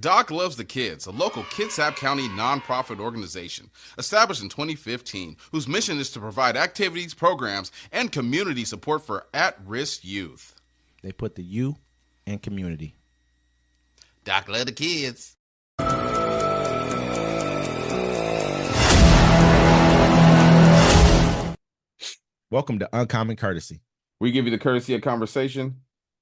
Doc Loves the Kids, a local Kitsap County nonprofit organization established in 2015, whose mission is to provide activities, programs, and community support for at-risk youth. They put the U in community. Doc Loves the Kids. Welcome to Uncommon Courtesy. We give you the courtesy of conversation.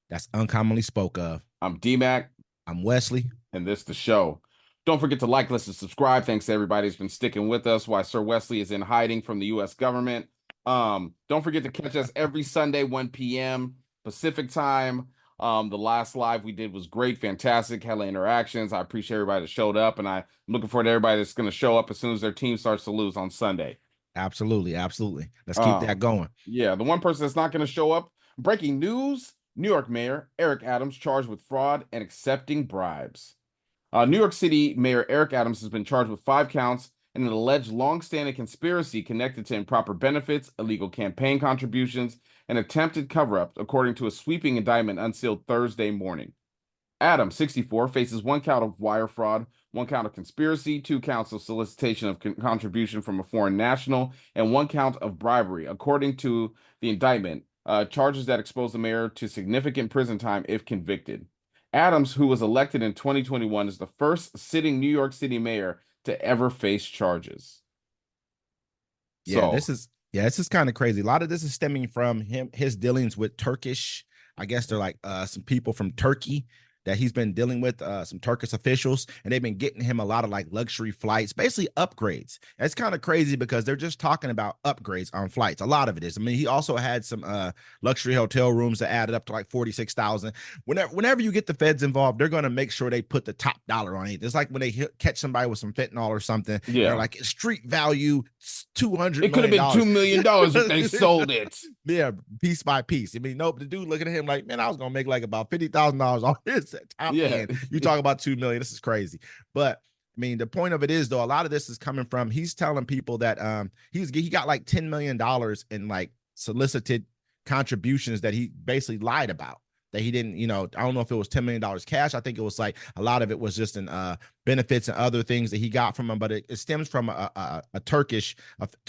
That's uncommonly spoke of. I'm D-Mac. I'm Wesley. And this the show. Don't forget to like, listen, subscribe. Thanks to everybody who's been sticking with us while Sir Wesley is in hiding from the U.S. government. Don't forget to catch us every Sunday, 1 p.m. Pacific time. The last live we did was great, fantastic, hella interactions. I appreciate everybody that showed up, and I'm looking forward to everybody that's going to show up as soon as their team starts to lose on Sunday. Absolutely. Let's keep that going. Yeah, the one person that's not going to show up. Breaking news: New York Mayor Eric Adams charged with fraud and accepting bribes. New York City Mayor Eric Adams has been charged with 5 counts in an alleged long-standing conspiracy connected to improper benefits, illegal campaign contributions, and attempted cover-up, according to a sweeping indictment unsealed Thursday morning. Adams, 64, faces 1 count of wire fraud, 1 count of conspiracy, 2 counts of solicitation of contribution from a foreign national, and 1 count of bribery, according to the indictment. Charges that expose the mayor to significant prison time if convicted. Adams, who was elected in 2021, is the first sitting New York City mayor to ever face charges. Yeah, this is kind of crazy. A lot of this is stemming from his dealings with Turkish. I guess they're like some people from Turkey that he's been dealing with, some Turkish officials, and they've been getting him a lot of like luxury flights, basically upgrades. It's kind of crazy because they're just talking about upgrades on flights. A lot of it is. I mean, he also had some luxury hotel rooms that added up to like $46,000. Whenever you get the feds involved, they're going to make sure they put the top dollar on it. It's like when they catch somebody with some fentanyl or something. Yeah, they're like street value $200. It could have been $2 million if they sold it. Yeah, piece by piece. I mean, nope. The dude looking at him like, man, I was gonna make like about $50,000 off this top end. You talk about $2 million. This is crazy. But I mean, the point of it is though, a lot of this is coming from he's telling people that he got like $10 million in like solicited contributions that he basically lied about. That he didn't, I don't know if it was $10 million cash. I think it was like a lot of it was just in benefits and other things that he got from him. But it stems from a Turkish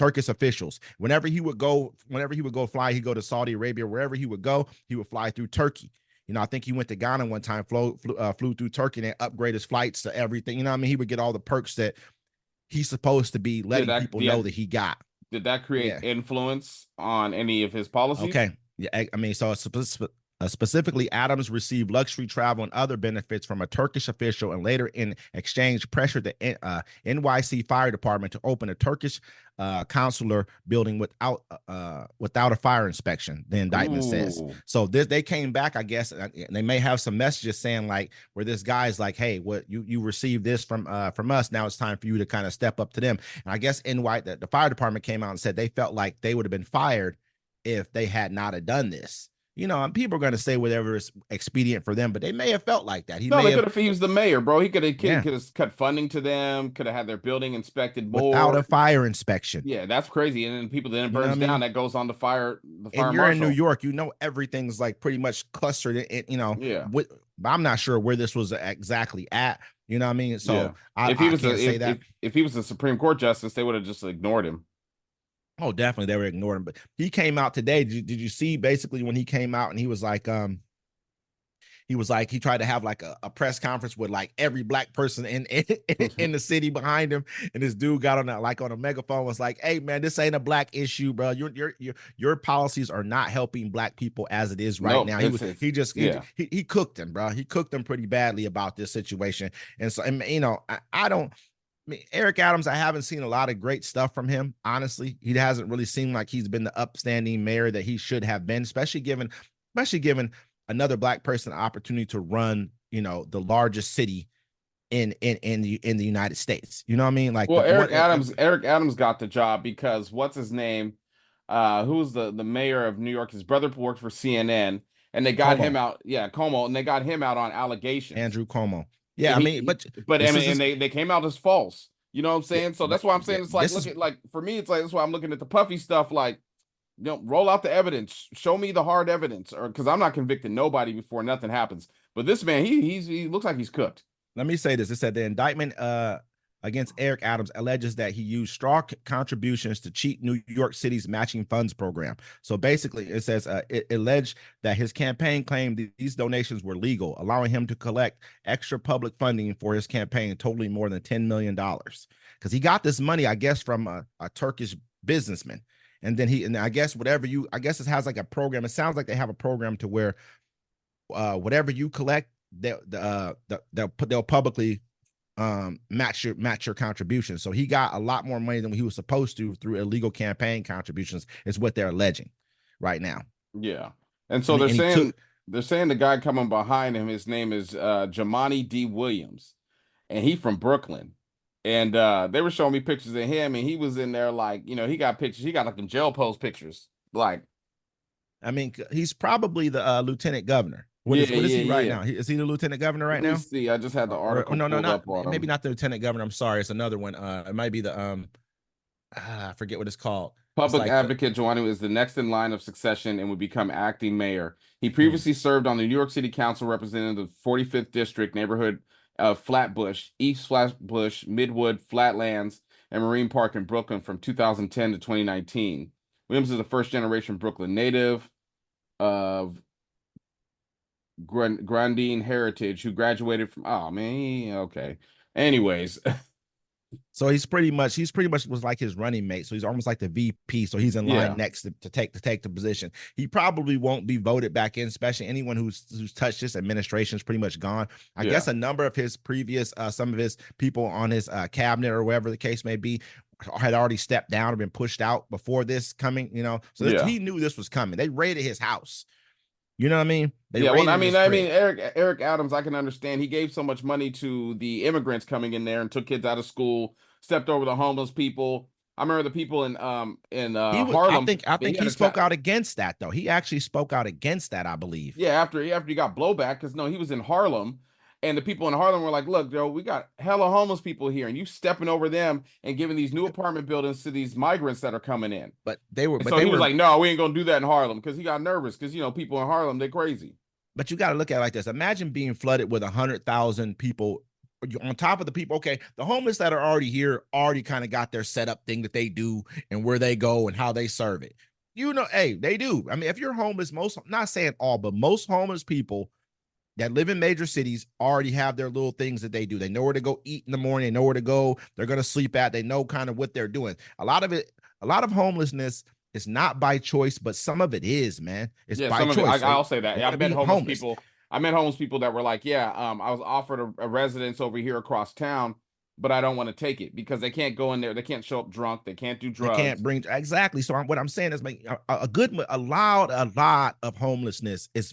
officials. Whenever he would go fly, he'd go to Saudi Arabia. Wherever he would go, he would fly through Turkey. I think he went to Ghana one time, flew through Turkey, and upgraded his flights to everything. You know what I mean? He would get all the perks that he's supposed to be letting people know that he got. Did that create influence on any of his policies? Okay. Yeah, I mean, so it's specifically, Adams received luxury travel and other benefits from a Turkish official, and later in exchange pressured the NYC Fire Department to open a Turkish consular building without a fire inspection, the indictment says. So they came back, I guess, and they may have some messages saying like, where this guy's like, hey, what you received this from us, now it's time for you to kind of step up to them. And I guess the fire department came out and said they felt like they would have been fired if they had not have done this. And people are going to say whatever is expedient for them, but they may have felt like that. They could have used the mayor, bro. He could have cut funding to them, could have had their building inspected more. Without a fire inspection. Yeah, that's crazy. And then people then burns down, that goes on the fire and you're marshal. In New York, everything's like pretty much clustered in, Yeah. I'm not sure where this was exactly at. You know what I mean? So yeah. If he was a Supreme Court justice, they would have just ignored him. Oh, definitely. They were ignoring him. But he came out today. Did you see basically when he came out and he was like, he tried to have like a press conference with like every black person in the city behind him. And this dude got on a megaphone, was like, hey man, this ain't a black issue, bro. Your policies are not helping black people as it is right now. He cooked them, bro. He cooked them pretty badly about this situation. And so, I mean, Eric Adams, I haven't seen a lot of great stuff from him. Honestly, he hasn't really seemed like he's been the upstanding mayor that he should have been, especially given another black person the opportunity to run, the largest city in the United States. You know what I mean? Like, Eric Adams got the job because what's his name? Who's the mayor of New York? His brother worked for CNN, and they got him out. Yeah, Cuomo, and they got him out on allegations. Andrew Cuomo. Yeah, they came out as false. You know what I'm saying? So that's why I'm saying it's like, for me, it's like, that's why I'm looking at the Puffy stuff. Like, roll out the evidence, show me the hard evidence, or because I'm not convicting nobody before nothing happens. But this man, he looks like he's cooked. let me say this. It said the indictment against Eric Adams alleges that he used straw contributions to cheat New York City's matching funds program. So basically, it says it alleged that his campaign claimed these donations were legal, allowing him to collect extra public funding for his campaign, totaling more than $10 million. Because he got this money, I guess, from a Turkish businessman. And then I guess I guess it has like a program. It sounds like they have a program to where whatever you collect, they'll publicly match your contribution. So he got a lot more money than he was supposed to through illegal campaign contributions, is what they're alleging right now. Yeah. And so they're saying the guy coming behind him, his name is Jamani D. Williams, and he from Brooklyn. And they were showing me pictures of him, and he was in there like, he got pictures. He got like them jail pose pictures. Like, I mean, he's probably the lieutenant governor. What is he right now? Is he the lieutenant governor right now? Let me see. I just had the article. Maybe not the lieutenant governor. I'm sorry, it's another one. It might be the I forget what it's called. Public advocate Joanna is the next in line of succession and would become acting mayor. He previously served on the New York City Council representing the 45th District neighborhood of Flatbush, East Flatbush, Midwood, Flatlands, and Marine Park in Brooklyn from 2010 to 2019. Williams is a first-generation Brooklyn native of Grandine heritage who graduated from okay. Anyways. So he's pretty much was like his running mate. So he's almost like the VP. So he's in line next to take the position. He probably won't be voted back in, especially anyone who's touched this administration is pretty much gone. I guess a number of his previous some of his people on his cabinet or whatever the case may be had already stepped down or been pushed out before this coming, So he knew this was coming. They raided his house. You know what I mean? Eric Adams, I can understand. He gave so much money to the immigrants coming in there and took kids out of school, stepped over the homeless people. I remember the people in Harlem. I think he spoke out against that, though. He actually spoke out against that, I believe. Yeah, after he got blowback, because he was in Harlem. And the people in Harlem were like, look, Joe, we got hella homeless people here, and you stepping over them and giving these new apartment buildings to these migrants that are coming in. But he was like, no, we ain't going to do that in Harlem, because he got nervous because, people in Harlem, they're crazy. But you got to look at it like this. Imagine being flooded with 100,000 people on top of the people. Okay, the homeless that are already here already kind of got their setup thing that they do and where they go and how they serve it. Hey, they do. I mean, if you're homeless, not saying all, but most homeless people that live in major cities already have their little things that they do. They know where to go eat in the morning. They know where to go. They're going to sleep at. They know kind of what they're doing. A lot of homelessness is not by choice, but some of it is, man. It's by choice. I'll say that. Yeah, I've met homeless people. I met homeless people that were like, I was offered a residence over here across town, but I don't want to take it because they can't go in there. They can't show up drunk. They can't do drugs. They can't bring exactly. So what I'm saying is, a lot of homelessness is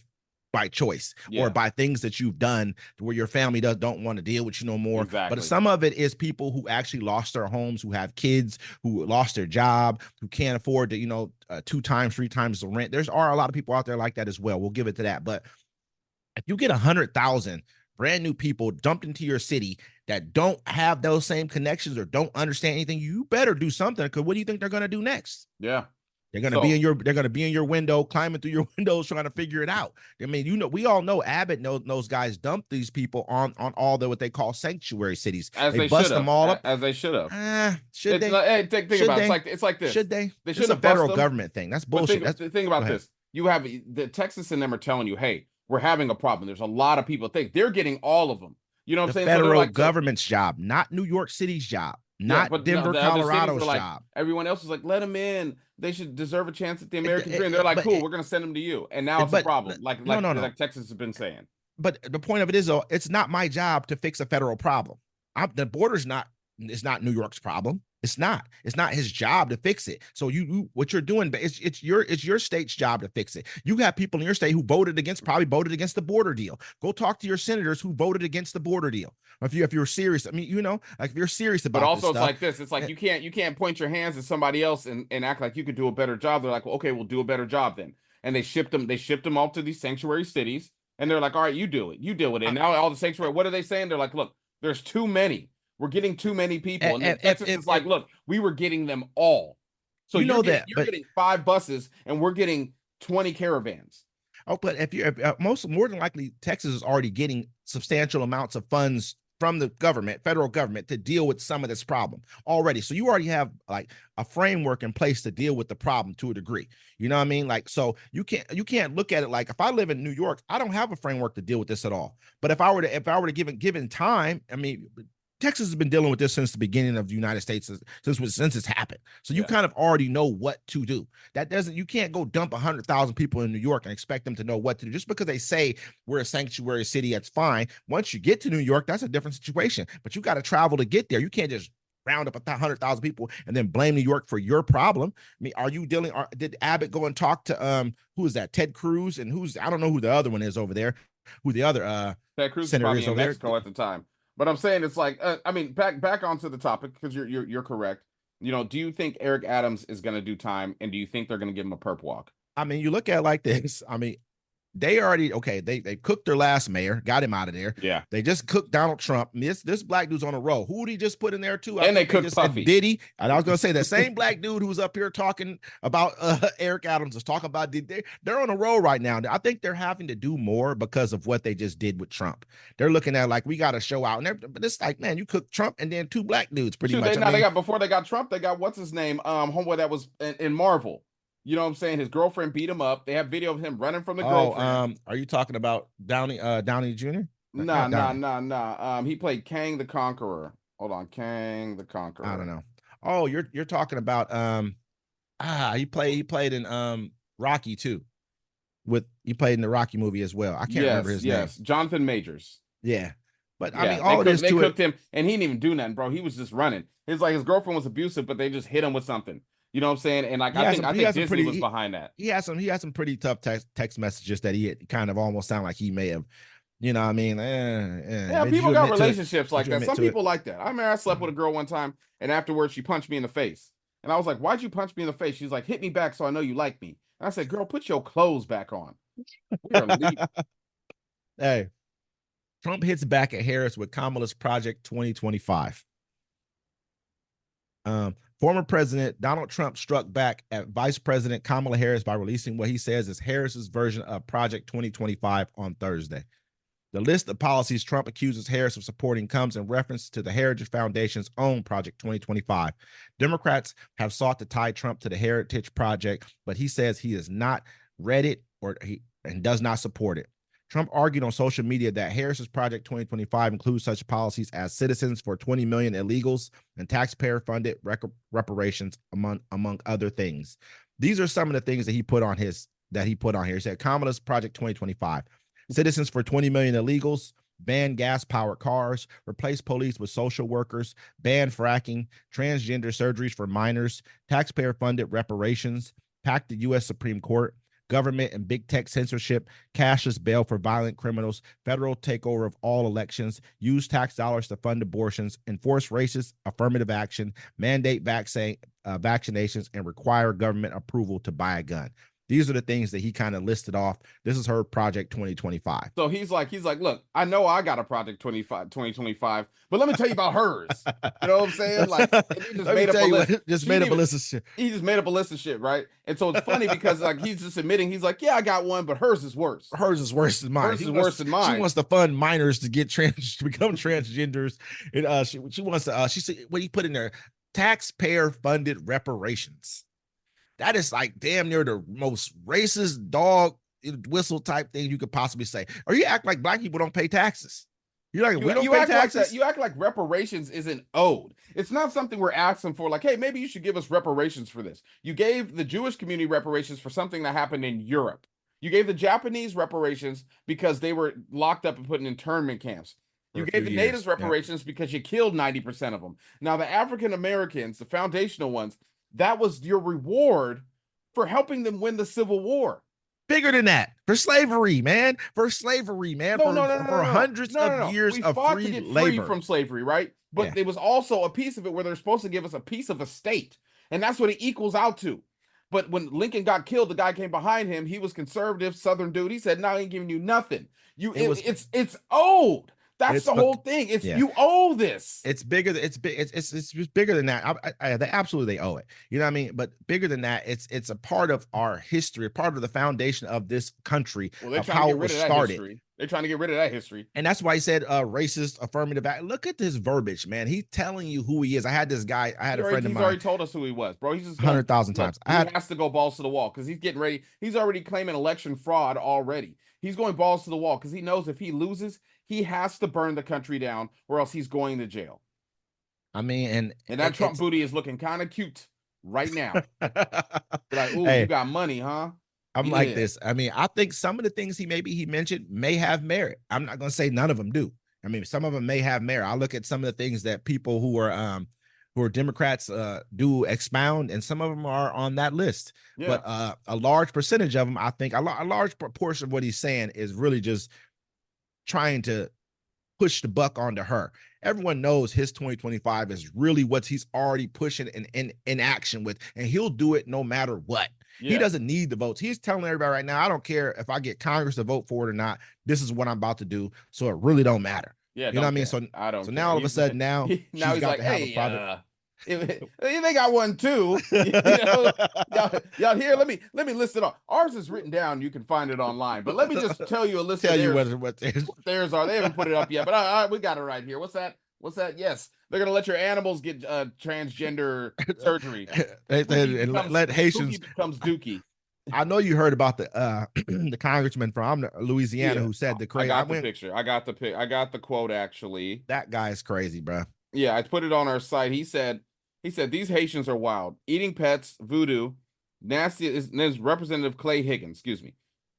by choice or by things that you've done where your family don't want to deal with you no more. Exactly. But some of it is people who actually lost their homes, who have kids, who lost their job, who can't afford to, 2 times, 3 times the rent. Are a lot of people out there like that as well. We'll give it to that. But if you get 100,000 brand new people dumped into your city that don't have those same connections or don't understand anything, you better do something, because what do you think they're going to do next? Yeah. They're gonna be in your window, climbing through your windows, trying to figure it out. I mean, we all know Abbott those guys dumped these people on all what they call sanctuary cities. They bust them all up as they should have. Should they? Hey, think about it. It's like this. Should they? It's a federal government thing. That's bullshit. Think about this. You have the Texas and them are telling you, hey, we're having a problem. There's a lot of people think they're getting all of them. You know what I'm saying? Federal government's job, not New York City's job. Not Denver, Colorado's job. Everyone else is like, let them in. They should deserve a chance at the American dream. They're like, cool, we're going to send them to you. And now it's a problem, like Texas has been saying. But the point of it is, though, it's not my job to fix a federal problem. The border's it's not New York's problem. It's not his job to fix it. So what you're doing, but it's your state's job to fix it. You have people in your state who probably voted against the border deal. Go talk to your senators who voted against the border deal. If you're serious, I mean, like if you're serious about. But also, it's like this. It's like you can't point your hands at somebody else and act like you could do a better job. They're like, well, okay, we'll do a better job then. And they shipped them off to these sanctuary cities, and they're like, all right, you do it, you deal with it. And now all the sanctuary, what are they saying? They're like, look, there's too many. We're getting too many people. And Texas is like, look, we were getting them all. So you're getting 5 buses and we're getting 20 caravans. Oh, but if more than likely, Texas is already getting substantial amounts of funds from the government, federal government, to deal with some of this problem already. So you already have like a framework in place to deal with the problem to a degree. You know what I mean? Like, so you can't look at it like, if I live in New York, I don't have a framework to deal with this at all. But if I were to given time, I mean, Texas has been dealing with this since the beginning of the United States, since it's happened. So you kind of already know what to do. You can't go dump 100,000 people in New York and expect them to know what to do. Just because they say we're a sanctuary city, that's fine. Once you get to New York, that's a different situation. But you got to travel to get there. You can't just round up 100,000 people and then blame New York for your problem. I mean, did Abbott go and talk to who is that? Ted Cruz, and I don't know who the other one is over there. Who the other Ted Cruz senator is over in Mexico there at the time. But I'm saying it's like, I mean, back onto the topic, because you're correct. You know, do you think Eric Adams is going to do time, and do you think they're going to give him a perp walk? I mean, you look at it like this. I mean, they already they cooked their last mayor, got him out of there. Yeah, they just cooked Donald Trump. This black dude's on a roll. Who did he just put in there too? And they cooked Puffy. Diddy. And I was gonna say that same black dude who's up here talking about Eric Adams is talking about Diddy. They're on a roll right now. I think they're having to do more because of what they just did with Trump. They're looking at like, we got to show out, but it's like, man, you cooked Trump and then two black dudes pretty much. They got, before they got Trump, they got what's his name, homeboy that was in Marvel. You know what I'm saying? His girlfriend beat him up. They have video of him running from the girlfriend. Are you talking about Downey Jr.? Nah. He played Kang the Conqueror. Hold on, Kang the Conqueror. I don't know. Oh, you're talking about he played in Rocky too. He played in the Rocky movie as well. I can't remember his name. Yes, Jonathan Majors. Yeah. But I mean, they cooked him, and he didn't even do nothing, bro. He was just running. It's like his girlfriend was abusive, but they just hit him with something. You know what I'm saying? And like, I think Disney was behind that. He had some pretty tough text messages that he kind of almost sound like he may have, you know what I mean? Yeah, people got relationships like that. Some people like that. I remember I slept with a girl one time, and afterwards she punched me in the face. And I was like, why'd you punch me in the face? She's like, hit me back so I know you like me. And I said, girl, put your clothes back on. Hey, Trump hits back at Harris with Kamala's Project 2025. Former President Donald Trump struck back at Vice President Kamala Harris by releasing what he says is Harris's version of Project 2025 on Thursday. The list of policies Trump accuses Harris of supporting comes in reference to the Heritage Foundation's own Project 2025. Democrats have sought to tie Trump to the Heritage Project, but he says he has not read it and does not support it. Trump argued on social media that Harris's Project 2025 includes such policies as Citizens for 20 million illegals and taxpayer-funded reparations, among other things. These are some of the things that he put on here. He said Kamala's Project 2025: Citizens for 20 million illegals, ban gas-powered cars, replace police with social workers, ban fracking, transgender surgeries for minors, taxpayer-funded reparations, pack the U.S. Supreme Court, government and big tech censorship, cashless bail for violent criminals, federal takeover of all elections, use tax dollars to fund abortions, enforce racist affirmative action, mandate vaccinations, and require government approval to buy a gun. These are the things that he kind of listed off. This is her Project 2025. So he's like, look, I know I got a Project 2025, but let me tell you about hers. You know what I'm saying? Like, he just made up a list. He just made up a list of shit, right? And so it's funny because like he's just admitting, he's like, yeah, I got one, but hers is worse. Hers is worse than mine. Hers is worse than mine. She wants to fund minors to become transgenders. And she wants to. She said what he put in there: taxpayer funded reparations. That is like damn near the most racist dog whistle type thing you could possibly say. Or you act like black people don't pay taxes. You're like, we don't pay taxes. You act like reparations isn't owed. It's not something we're asking for. Like, hey, maybe you should give us reparations for this. You gave the Jewish community reparations for something that happened in Europe. You gave the Japanese reparations because they were locked up and put in internment camps. You gave the natives reparations because you killed 90% of them. Now, the African Americans, the foundational ones, that was your reward for helping them win the Civil War. Bigger than that. For slavery, man. For hundreds of years of free labor. Free from slavery, right? But there was also a piece of it where they're supposed to give us a piece of a state. And that's what it equals out to. But when Lincoln got killed, the guy came behind him. He was conservative, Southern dude. He said, no, I ain't giving you nothing. It's owed. That's the whole thing. It's you owe this. It's bigger. It's big. It's bigger than that. They absolutely owe it. You know what I mean? But bigger than that, it's a part of our history, a part of the foundation of this country, of how it was started. They're trying to get rid of that history. And that's why he said racist affirmative act. Look at this verbiage, man. He's telling you who he is. I had this guy, I had a friend of mine. He's already told us who he was, bro. He's just 100,000 times. He has to go balls to the wall because he's getting ready. He's already claiming election fraud already. He's going balls to the wall because he knows if he loses, he has to burn the country down or else he's going to jail. I mean, and that Trump booty is looking kind of cute right now. Like, ooh, hey, you got money, huh? I'm like this. I mean, I think some of the things he mentioned may have merit. I'm not going to say none of them do. I mean, some of them may have merit. I look at some of the things that people who are Democrats do expound, and some of them are on that list. Yeah. But a large percentage of them, I think, a large proportion of what he's saying is really just trying to push the buck onto her. Everyone knows his 2025 is really what he's already pushing in action with, and he'll do it no matter what. Yeah. He doesn't need the votes. He's telling everybody right now, I don't care if I get Congress to vote for it or not. This is what I'm about to do. So it really don't matter. Yeah, you know what I mean? So I don't. So now all of a sudden, now he's like, hey, they got one too. Y'all here? Let me list it off. Ours is written down. You can find it online. But let me just tell you a list. Tell you what theirs are. They haven't put it up yet, but we got it right here. What's that? Yes, they're gonna let your animals get transgender surgery. Let Haitians becomes Dookie. I know you heard about the the congressman from Louisiana who said the crazy. I got the picture. I got the quote actually. That guy is crazy, bro. Yeah, I put it on our site. He said these Haitians are wild, eating pets, voodoo, nasty. Is Representative Clay Higgins. Excuse me.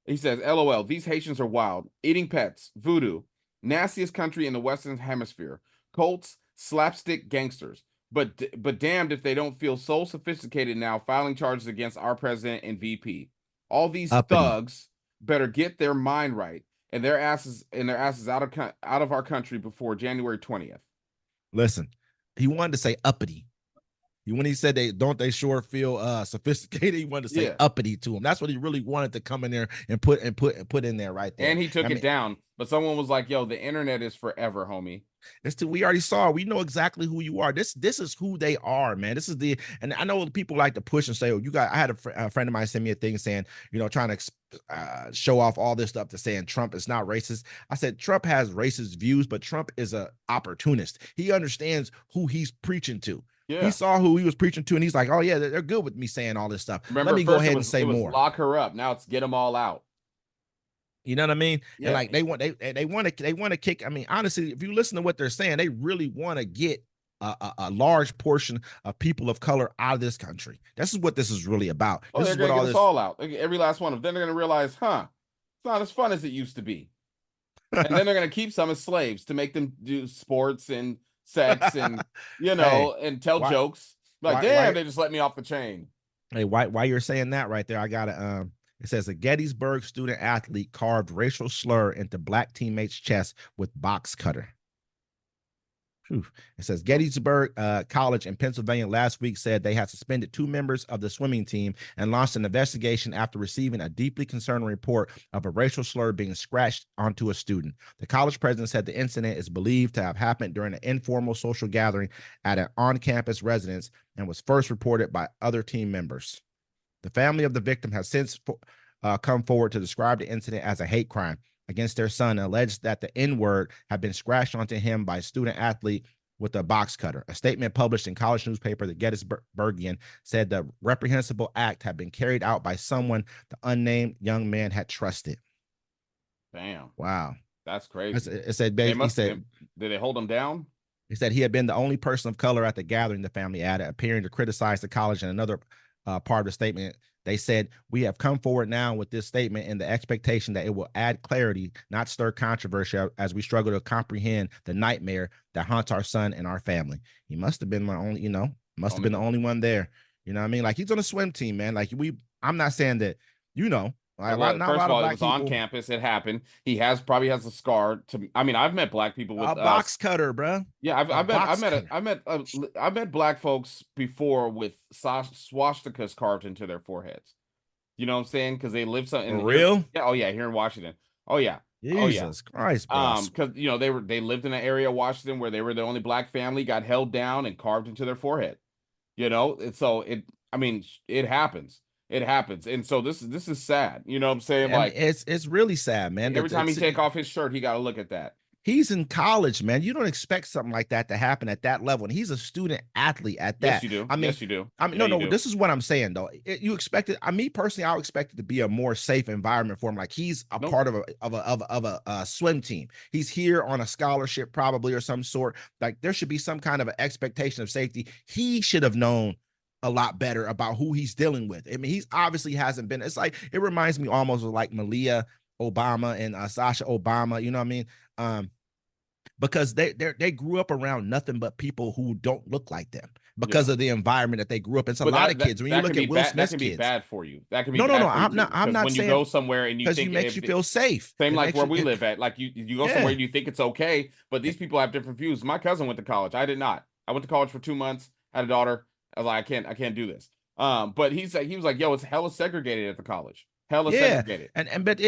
He says, "LOL. These Haitians are wild, eating pets, voodoo, nastiest country in the Western Hemisphere, cults, slapstick gangsters. But damned if they don't feel so sophisticated now, filing charges against our president and VP. All these thugs better get their mind right and their asses out of our country before January 20th." Listen, he wanted to say uppity. When he said they sure feel sophisticated, he wanted to say uppity to him. That's what he really wanted to come in there and put in there right there. And he took it down. But someone was like, "Yo, the internet is forever, homie." We already saw. We know exactly who you are. This is who they are, man. This is and I know people like to push and say, "Oh, you got." I had a friend of mine send me a thing saying, trying to show off all this stuff to saying Trump is not racist. I said Trump has racist views, but Trump is a opportunist. He understands who he's preaching to. Yeah. He saw who he was preaching to, and he's like, "Oh yeah, they're good with me saying all this stuff. Remember, let me go ahead and say more. Lock her up. Now it's get them all out." You know what I mean? Yeah. And like they want to kick. I mean, honestly, if you listen to what they're saying, they really want to get a large portion of people of color out of this country. This is what this is really about. Oh, they're going to get us all out. Every last one of them. Then they're going to realize, it's not as fun as it used to be. And then they're going to keep some as slaves to make them do sports and sex and and tell jokes. Like, damn, they just let me off the chain. Hey, why you're saying that right there? I gotta it says a Gettysburg student athlete carved racial slur into black teammate's chest with box cutter. Whew. It says Gettysburg College in Pennsylvania last week said they had suspended 2 members of the swimming team and launched an investigation after receiving a deeply concerning report of a racial slur being scratched onto a student. The college president said the incident is believed to have happened during an informal social gathering at an on-campus residence and was first reported by other team members. The family of the victim has since come forward to describe the incident as a hate crime against their son and alleged that the N-word had been scratched onto him by a student athlete with a box cutter. A statement published in college newspaper, the Gettysburgian, said the reprehensible act had been carried out by someone the unnamed young man had trusted. Damn. Wow. That's crazy. It said, did they hold him down? He said he had been the only person of color at the gathering, the family added, appearing to criticize the college. In another part of the statement, they said, "We have come forward now with this statement in the expectation that it will add clarity, not stir controversy, as we struggle to comprehend the nightmare that haunts our son and our family." He must have been my only, have been the only one there. You know what I mean? Like, he's on a swim team, man. Like, I'm not saying that, first of all, it was on campus. It happened. He probably has a scar. I've met black people with a box cutter, bro. Yeah, I met black folks before with swastikas carved into their foreheads. You know what I'm saying? Because they live in real. Yeah. Oh yeah, here in Washington. Oh yeah, Oh yeah. Jesus Christ, bro. Because they lived in an area of Washington where they were the only black family, got held down and carved into their forehead. And so I mean, it happens. It happens. And so this is sad. You know what I'm saying? I mean, Like it's really sad, man. every time he take off his shirt, he got to look at that. He's in college, man. You don't expect something like that to happen at that level. And he's a student athlete at that. Yes, you do. I mean, yes, you do. I mean, Yeah, no. This is what I'm saying, though. You expect it. Me personally, I would expect it to be a more safe environment for him. Like he's a part of a swim team. He's here on a scholarship, probably, or some sort. Like there should be some kind of an expectation of safety. He should have known a lot better about who he's dealing with. I mean, he's obviously hasn't been. It's like it reminds me almost of like Malia Obama and Sasha Obama. You know what I mean? Because they grew up around nothing but people who don't look like them because of the environment that they grew up in. It's a lot of kids. When you look at Will Smith's that can kids, be bad for you. That can be no. I'm not when saying, you go somewhere and you think it makes you feel safe. Same like where we live at. Like you go somewhere and you think it's okay, but these people have different views. My cousin went to college. I did not. I went to college for 2 months. Had a daughter. I was like, I can't do this. But he was like, yo, it's hella segregated at the college. Hella segregated. But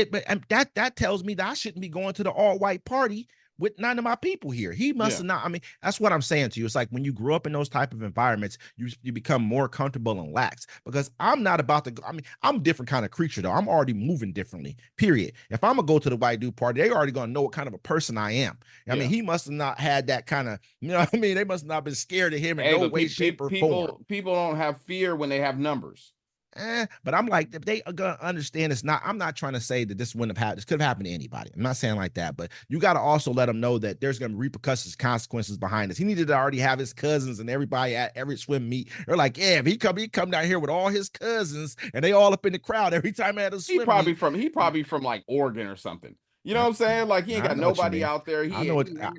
that tells me that I shouldn't be going to the all white party with none of my people here. He must have not. I mean, that's what I'm saying to you. It's like when you grow up in those type of environments, you become more comfortable and lax. Because I'm not about to go. I mean, I'm a different kind of creature, though. I'm already moving differently, period. If I'm gonna go to the white dude party, they already gonna know what kind of a person I am. I mean, he must have not had that kind of, you know what I mean? They must not have been scared of him in no way, shape, or form. People don't have fear when they have numbers. But I'm like, if they are gonna understand, I'm not trying to say that this wouldn't have happened. This could have happened to anybody. I'm not saying like that, but you got to also let them know that there's gonna be repercussions, consequences behind this. He needed to already have his cousins and everybody at every swim meet. They're like, yeah, if he come down here with all his cousins and they all up in the crowd every time at a swim meet. He probably from like Oregon or something. You know what I'm saying? Like he ain't got nobody out there.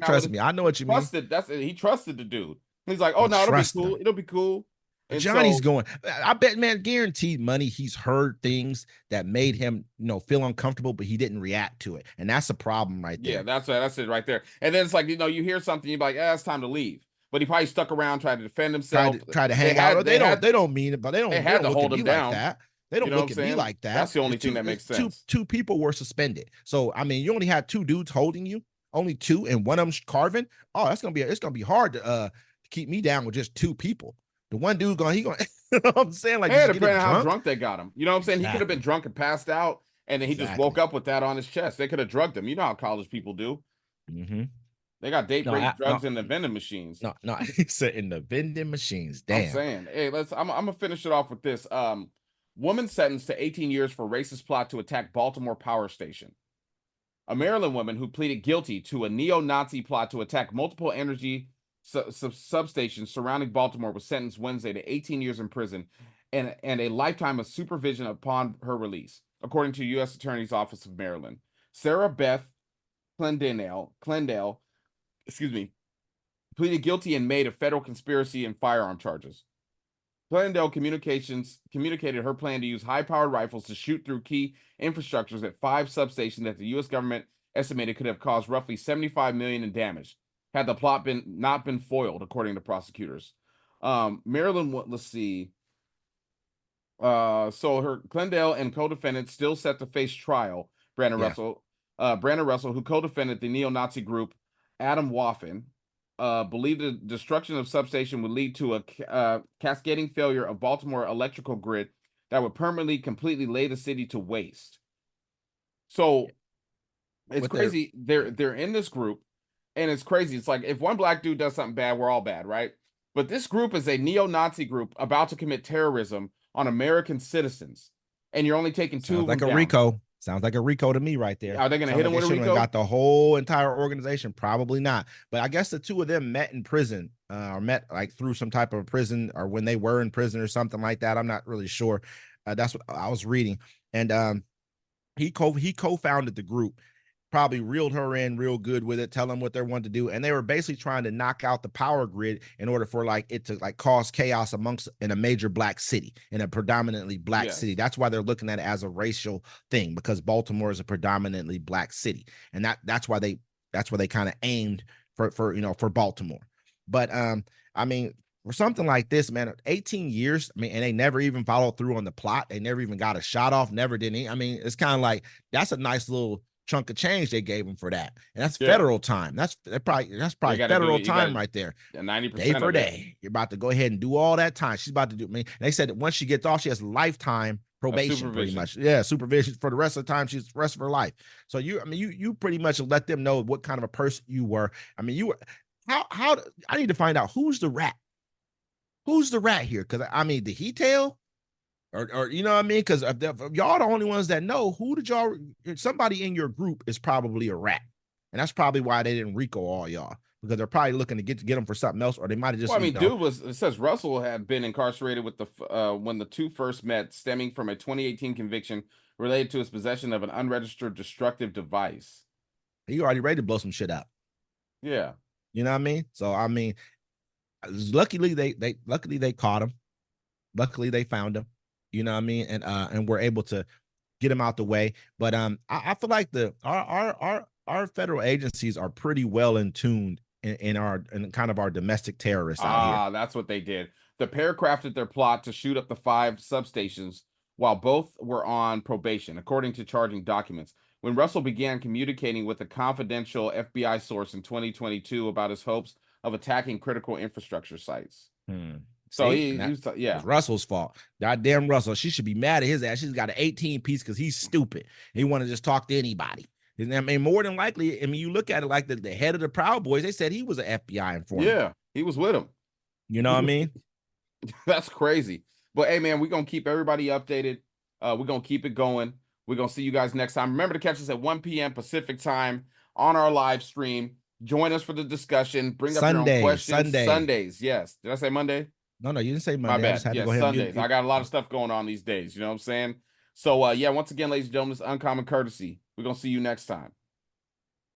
Trust me, I know what you mean. He trusted the dude. He's like, oh no, it'll be cool. It'll be cool. And Johnny's going, I bet, man, guaranteed money. He's heard things that made him, feel uncomfortable, but he didn't react to it. And that's a problem right there. Yeah, that's it right there. And then it's like, you hear something, you're like, it's time to leave. But he probably stuck around, tried to defend himself. Tried to hang out. They don't mean it, but they don't hold him down. Like that. They don't look at me like that. That's the only thing that makes sense. Two people were suspended. So, I mean, you only had two dudes holding you, only two, and one of them carving. Oh, it's going to be hard to keep me down with just two people. The one dude you know what I'm saying? Like, depending on how drunk they got him. You know what I'm saying? Exactly. He could have been drunk and passed out, and then he just woke up with that on his chest. They could have drugged him. You know how college people do. Mm-hmm. They got date-rape drugs in the vending machines. No, he said in the vending machines. Damn. I'm saying, hey, I'm gonna finish it off with this. Woman sentenced to 18 years for racist plot to attack Baltimore power station. A Maryland woman who pleaded guilty to a neo-Nazi plot to attack multiple energy substations surrounding Baltimore was sentenced Wednesday to 18 years in prison and a lifetime of supervision upon her release, according to U.S. Attorney's Office of Maryland. Sarah Beth Clendale, pleaded guilty in May to federal conspiracy and firearm charges. Clendale communicated her plan to use high-powered rifles to shoot through key infrastructures at 5 substations that the U.S. government estimated could have caused roughly $75 million in damage had the plot not been foiled, according to prosecutors. Maryland, let's see. So her Clendale and co-defendants still set to face trial. Brandon Russell, who co-defended the neo-Nazi group Adam Waffen, believed the destruction of substation would lead to a cascading failure of Baltimore electrical grid that would permanently, completely lay the city to waste. So it's crazy. They're in this group. And it's crazy. It's like if one black dude does something bad, we're all bad, right? But this group is a neo-Nazi group about to commit terrorism on American citizens. And you're only taking two of them down. RICO. Sounds like a RICO to me right there. Are they going to hit him with a RICO? Got the whole entire organization? Probably not. But I guess the two of them met in prison or met like through some type of prison or when they were in prison or something like that. I'm not really sure. That's what I was reading. And he co-founded the group. Probably reeled her in real good with it, tell them what they wanted to do. And they were basically trying to knock out the power grid in order for it to cause chaos in a major black city, in a predominantly black city. That's why they're looking at it as a racial thing, because Baltimore is a predominantly black city. And that's why they kind of aimed for Baltimore. But I mean, for something like this, man, 18 years, I mean, and they never even followed through on the plot. They never even got a shot off, never did any. I mean, it's kind of like, that's a nice little chunk of change they gave him for that, and that's Yeah. federal time. That's probably gotta federal do- you time gotta- right there. 90% Day for of it. day. You're about to go ahead and do all that time. She's about to do. I mean, they said that once she gets off, she has lifetime probation, pretty supervision. much. Yeah, supervision for the rest of the time. She's the rest of her life. So you pretty much let them know what kind of a person you were. I mean, you were how I need to find out who's the rat. Who's the rat here? Because I mean, did he tell? Or you know what I mean? Because if y'all the only ones that know, who did y'all? Somebody in your group is probably a rat, and that's probably why they didn't RICO all y'all, because they're probably looking to get them for something else, or they might have just. Well, I mean, dude it says Russell had been incarcerated with when the two first met, stemming from a 2018 conviction related to his possession of an unregistered destructive device. He already ready to blow some shit up. Yeah, you know what I mean. So I mean, luckily they caught him. Luckily they found him. You know what I mean, and we're able to get him out the way. But I feel like our federal agencies are pretty well in tune in kind of our domestic terrorists out here. That's what they did. The pair crafted their plot to shoot up the 5 substations while both were on probation, according to charging documents. When Russell began communicating with a confidential FBI source in 2022 about his hopes of attacking critical infrastructure sites. So it's Russell's fault. Goddamn Russell. She should be mad at his ass. She's got an 18 piece because he's stupid. He want to just talk to anybody. I mean, more than likely, I mean, you look at it like the head of the Proud Boys, they said he was an FBI informant. Yeah, he was with him. You know what I mean? That's crazy. But hey, man, we're going to keep everybody updated. We're going to keep it going. We're going to see you guys next time. Remember to catch us at 1 p.m. Pacific time on our live stream. Join us for the discussion. Bring up your own questions. Sundays. Yes. Did I say Monday? No, you didn't say Monday. My bad. Yeah, Sundays. I got a lot of stuff going on these days. You know what I'm saying? So, once again, ladies and gentlemen, it's Uncommon Courtesy. We're going to see you next time.